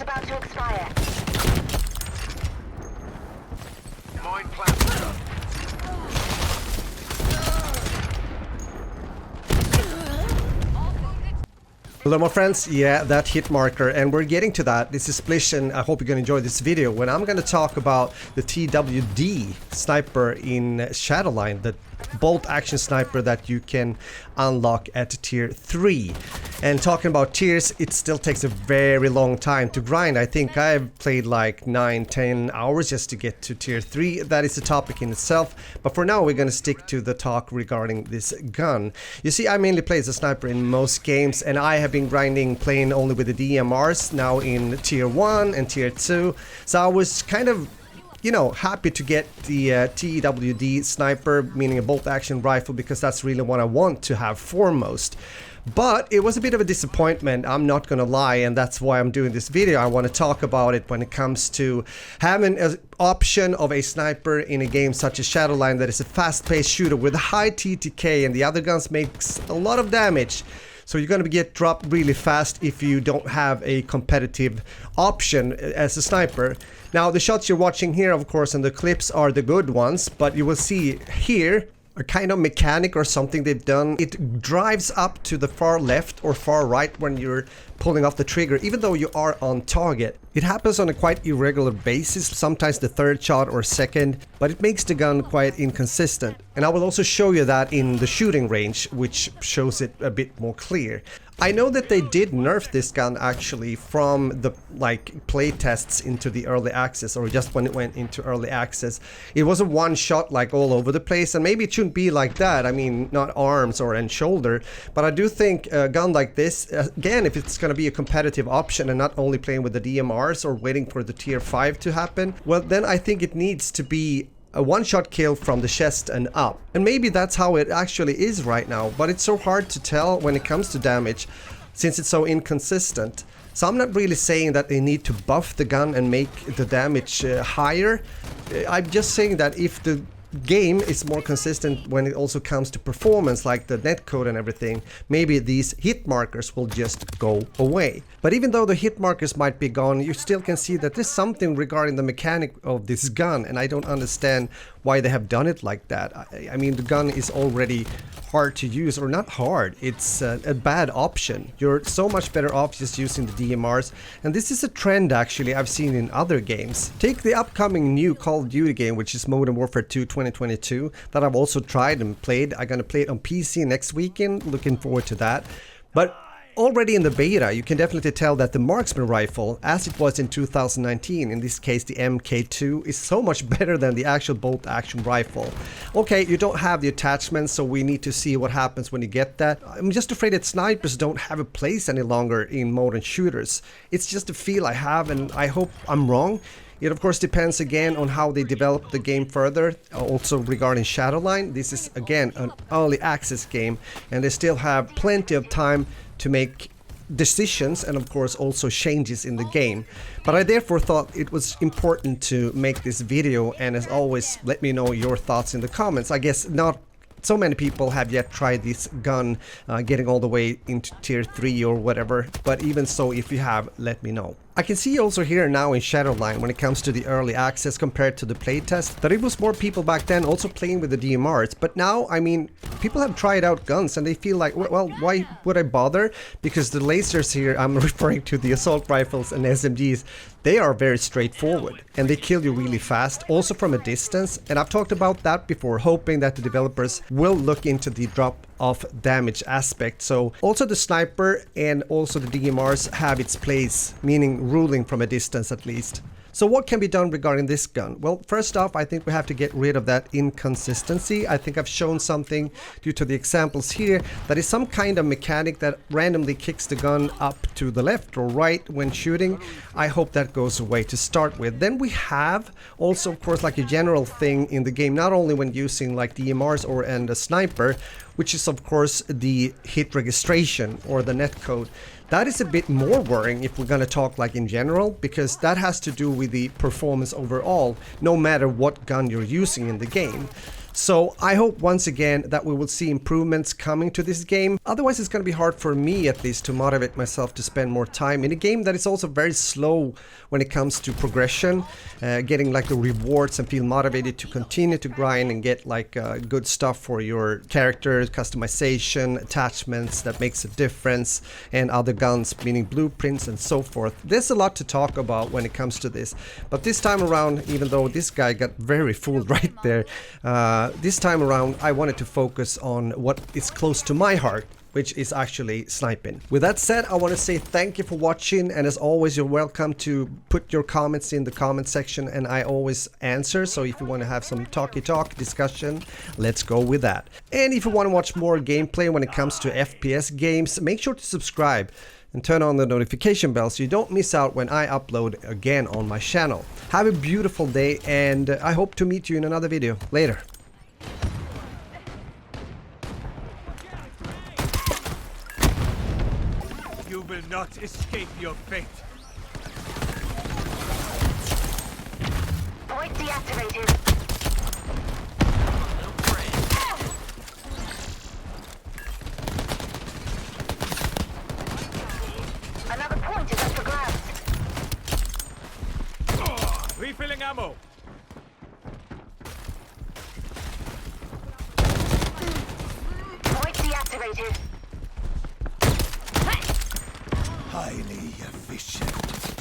about to expire. Mine planted. Hello my friends, yeah, that hit marker, and we're getting to that. This is Splish, and I hope you're gonna enjoy this video when I'm gonna talk about the TWD sniper in Shatterline, the bolt action sniper that you can unlock at tier 3. And talking about tiers, it still takes a very long time to grind. I think I've played like 9-10 hours just to get to tier 3. That is a topic in itself, but for now we're gonna stick to the talk regarding this gun. You see, I mainly play as a sniper in most games, and I have been grinding playing only with the DMRs now in tier 1 and tier 2, so I was kind of, you know, happy to get the TWD sniper, meaning a bolt action rifle, because that's really what I want to have foremost. But it was a bit of a disappointment, I'm not gonna lie, and that's why I'm doing this video. I want to talk about it when it comes to having an option of a sniper in a game such as Shatterline that is a fast-paced shooter with a high TTK, and the other guns makes a lot of damage. So you're going to get dropped really fast if you don't have a competitive option as a sniper. Now the shots you're watching here, of course, and the clips are the good ones, but you will see here a kind of mechanic or something they've done. It drives up to the far left or far right when you're pulling off the trigger, even though you are on target. It happens on a quite irregular basis, sometimes the third shot or second, but it makes the gun quite inconsistent. And I will also show you that in the shooting range, which shows it a bit more clear. I know that they did nerf this gun actually from the play tests into the early access, or just when it went into early access. It was a one shot like all over the place, and maybe it shouldn't be like that. I mean, not arms or and shoulder, but I do think a gun like this, again, if it's going to be a competitive option and not only playing with the DMRs or waiting for the tier 5 to happen, well then I think it needs to be a one-shot kill from the chest and up. And maybe that's how it actually is right now, but it's so hard to tell when it comes to damage since it's so inconsistent. So I'm not really saying that they need to buff the gun and make the damage higher. I'm just saying that if the game is more consistent when it also comes to performance, like the netcode and everything, maybe these hit markers will just go away. But even though the hit markers might be gone, you still can see that there's something regarding the mechanic of this gun, and I don't understand why they have done it like that. I mean, the gun is already hard to use, or not hard, it's a bad option. You're so much better off just using the DMRs, and this is a trend actually I've seen in other games. Take the upcoming new Call of Duty game, which is Modern Warfare 2 2022, that I've also tried and played. I'm gonna play it on PC next weekend, looking forward to that. But already in the beta, you can definitely tell that the marksman rifle, as it was in 2019, in this case the MK2, is so much better than the actual bolt action rifle. Okay, you don't have the attachments, so we need to see what happens when you get that. I'm just afraid that snipers don't have a place any longer in modern shooters. It's just a feel I have, and I hope I'm wrong. It of course depends again on how they develop the game further. Also regarding Shatterline, this is again an early access game, and they still have plenty of time to make decisions and of course also changes in the game. But I therefore thought it was important to make this video, and as always, let me know your thoughts in the comments. I guess not so many people have yet tried this gun, getting all the way into tier 3 or whatever, but even so, if you have, let me know. I can see also here now in Shatterline, when it comes to the early access compared to the playtest, that it was more people back then also playing with the DMRs. But now, I mean, people have tried out guns and they feel like, well, why would I bother? Because the lasers here, I'm referring to the assault rifles and SMGs, they are very straightforward and they kill you really fast, also from a distance. And I've talked about that before, hoping that the developers will look into the drop of damage aspect. So also the sniper and also the DMRs have its place, meaning ruling from a distance at least. So what can be done regarding this gun? Well, first off, I think we have to get rid of that inconsistency. I think I've shown something due to the examples here that is some kind of mechanic that randomly kicks the gun up to the left or right when shooting. I hope that goes away to start with. Then we have also, of course, like a general thing in the game, not only when using like DMRs or and a sniper, which is of course the hit registration or the netcode. That is a bit more worrying if we're gonna talk like in general, because that has to do with the performance overall, no matter what gun you're using in the game. So I hope once again that we will see improvements coming to this game. Otherwise it's going to be hard for me at least to motivate myself to spend more time in a game that is also very slow when it comes to progression, getting like the rewards and feel motivated to continue to grind and get like good stuff for your character, customization, attachments that makes a difference, and other guns, meaning blueprints and so forth. There's a lot to talk about when it comes to this, but this time around, even though this guy got very fooled right there, this time around I wanted to focus on what is close to my heart, which is actually sniping. With that said, I want to say thank you for watching, and as always, you're welcome to put your comments in the comment section and I always answer. So if you want to have some talk discussion, let's go with that. And if you want to watch more gameplay when it comes to FPS games, make sure to subscribe and turn on the notification bell so you don't miss out when I upload again on my channel. Have a beautiful day, and I hope to meet you in another video later. You will not escape your fate. Point deactivated. Another point is up for grabs. Refilling ammo. Point deactivated. Highly efficient.